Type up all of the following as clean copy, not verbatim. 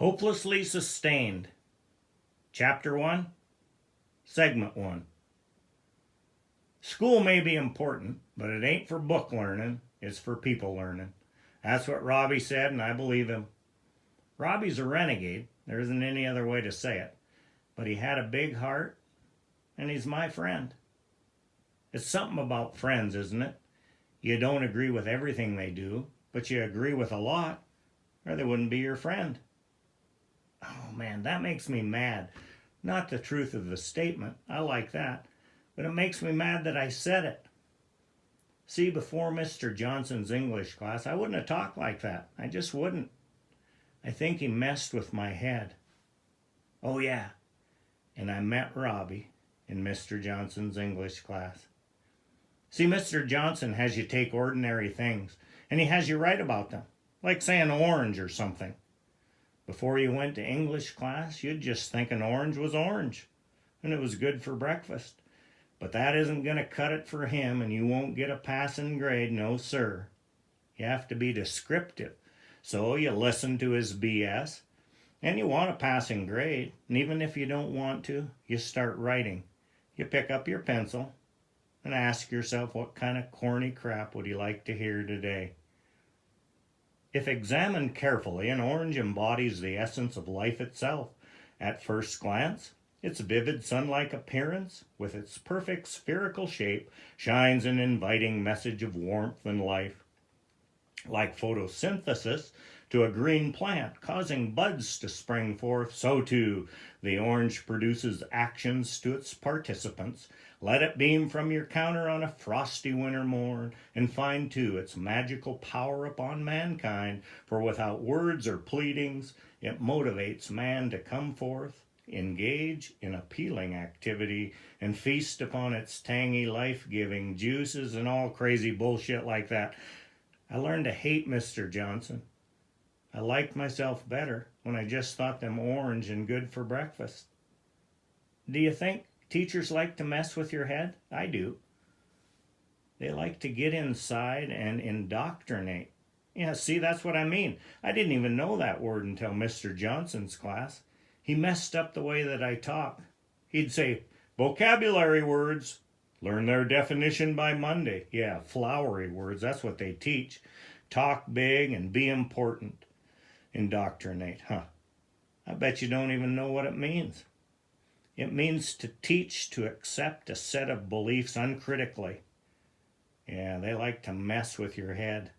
Hopelessly Sustained, Chapter 1, Segment 1. School may be important, but it ain't for book learning, it's for people learning. That's what Robbie said, and I believe him. Robbie's a renegade, there isn't any other way to say it, but he had a big heart, and he's my friend. It's something about friends, isn't it? You don't agree with everything they do, but you agree with a lot, or they wouldn't be your friend. Oh man, that makes me mad. Not the truth of the statement, I like that, but it makes me mad that I said it. See, before Mr. Johnson's English class, I wouldn't have talked like that. I just wouldn't. I think he messed with my head. Oh yeah, and I met Robbie in Mr. Johnson's English class. See, Mr. Johnson has you take ordinary things, and he has you write about them, like say an orange or something. Before you went to English class, you'd just think an orange was orange, and it was good for breakfast. But that isn't going to cut it for him, and you won't get a passing grade, no sir. You have to be descriptive. So you listen to his BS, and you want a passing grade. And even if you don't want to, you start writing. You pick up your pencil and ask yourself, what kind of corny crap would he like to hear today? If examined carefully, an orange embodies the essence of life itself. At first glance, its vivid sun-like appearance, with its perfect spherical shape, shines an inviting message of warmth and life. Like photosynthesis to a green plant, causing buds to spring forth, so too the orange produces actions to its participants. Let it beam from your counter on a frosty winter morn, and find too its magical power upon mankind, for without words or pleadings, it motivates man to come forth, engage in appealing activity, and feast upon its tangy, life-giving juices and all crazy bullshit like that. I learned to hate Mr. Johnson. I liked myself better when I just thought them orange and good for breakfast. Do you think teachers like to mess with your head? I do. They like to get inside and indoctrinate. Yeah, see, that's what I mean. I didn't even know that word until Mr. Johnson's class. He messed up the way that I talk. He'd say, vocabulary words. Learn their definition by Monday. Yeah, flowery words, that's what they teach. Talk big and be important. Indoctrinate, huh? I bet you don't even know what it means. It means to teach to accept a set of beliefs uncritically. Yeah, they like to mess with your head.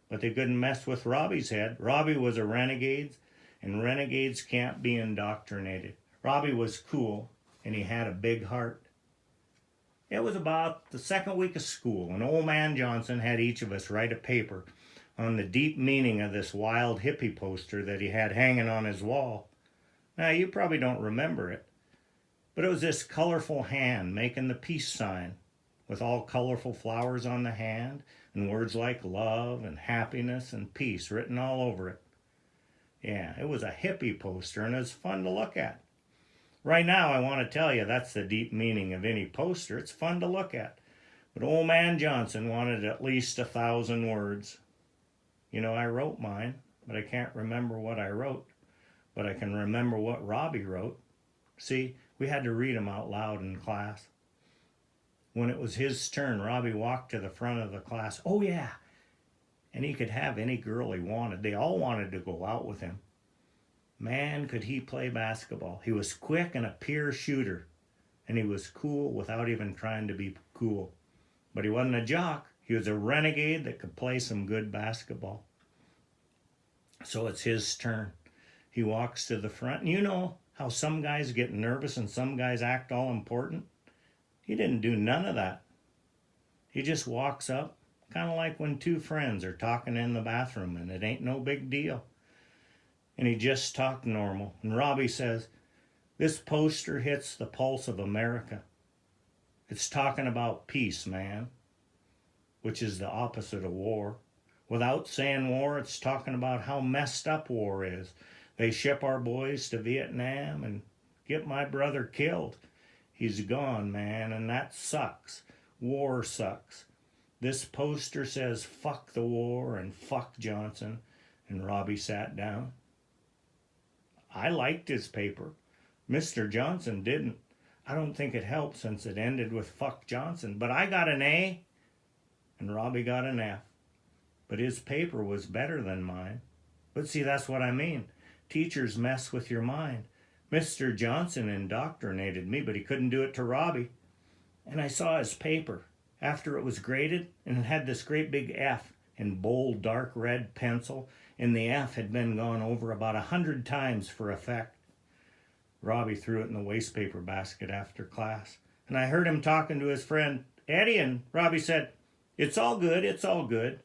But they couldn't mess with Robbie's head. Robbie was a renegade, and renegades can't be indoctrinated. Robbie was cool, and he had a big heart. It was about the second week of school, and old man Johnson had each of us write a paper on the deep meaning of this wild hippie poster that he had hanging on his wall. Now, you probably don't remember it, but it was this colorful hand making the peace sign with all colorful flowers on the hand and words like love and happiness and peace written all over it. Yeah, it was a hippie poster, and it was fun to look at. Right now, I want to tell you that's the deep meaning of any poster. It's fun to look at. But old man Johnson wanted at least 1,000 words. You know, I wrote mine, but I can't remember what I wrote. But I can remember what Robbie wrote. See, we had to read them out loud in class. When it was his turn, Robbie walked to the front of the class. Oh, yeah. And he could have any girl he wanted. They all wanted to go out with him. Man, could he play basketball. He was quick and a pure shooter. And he was cool without even trying to be cool. But he wasn't a jock. He was a renegade that could play some good basketball. So it's his turn. He walks to the front. And you know how some guys get nervous and some guys act all important? He didn't do none of that. He just walks up, kind of like when two friends are talking in the bathroom and it ain't no big deal. And he just talked normal. And Robbie says, this poster hits the pulse of America. It's talking about peace, man, which is the opposite of war. Without saying war, it's talking about how messed up war is. They ship our boys to Vietnam and get my brother killed. He's gone, man, and that sucks. War sucks. This poster says fuck the war and fuck Johnson. And Robbie sat down. I liked his paper. Mr. Johnson didn't. I don't think it helped since it ended with fuck Johnson, but I got an A and Robbie got an F. But his paper was better than mine. But see, that's what I mean. Teachers mess with your mind. Mr. Johnson indoctrinated me, but he couldn't do it to Robbie. And I saw his paper after it was graded, and it had this great big F in bold dark red pencil, and the F had been gone over about 100 times for effect. Robbie threw it in the waste paper basket after class, and I heard him talking to his friend Eddie, and Robbie said, "It's all good, it's all good."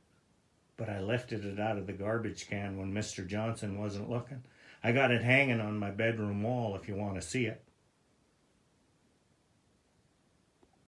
But I lifted it out of the garbage can when Mr. Johnson wasn't looking. I got it hanging on my bedroom wall if you want to see it.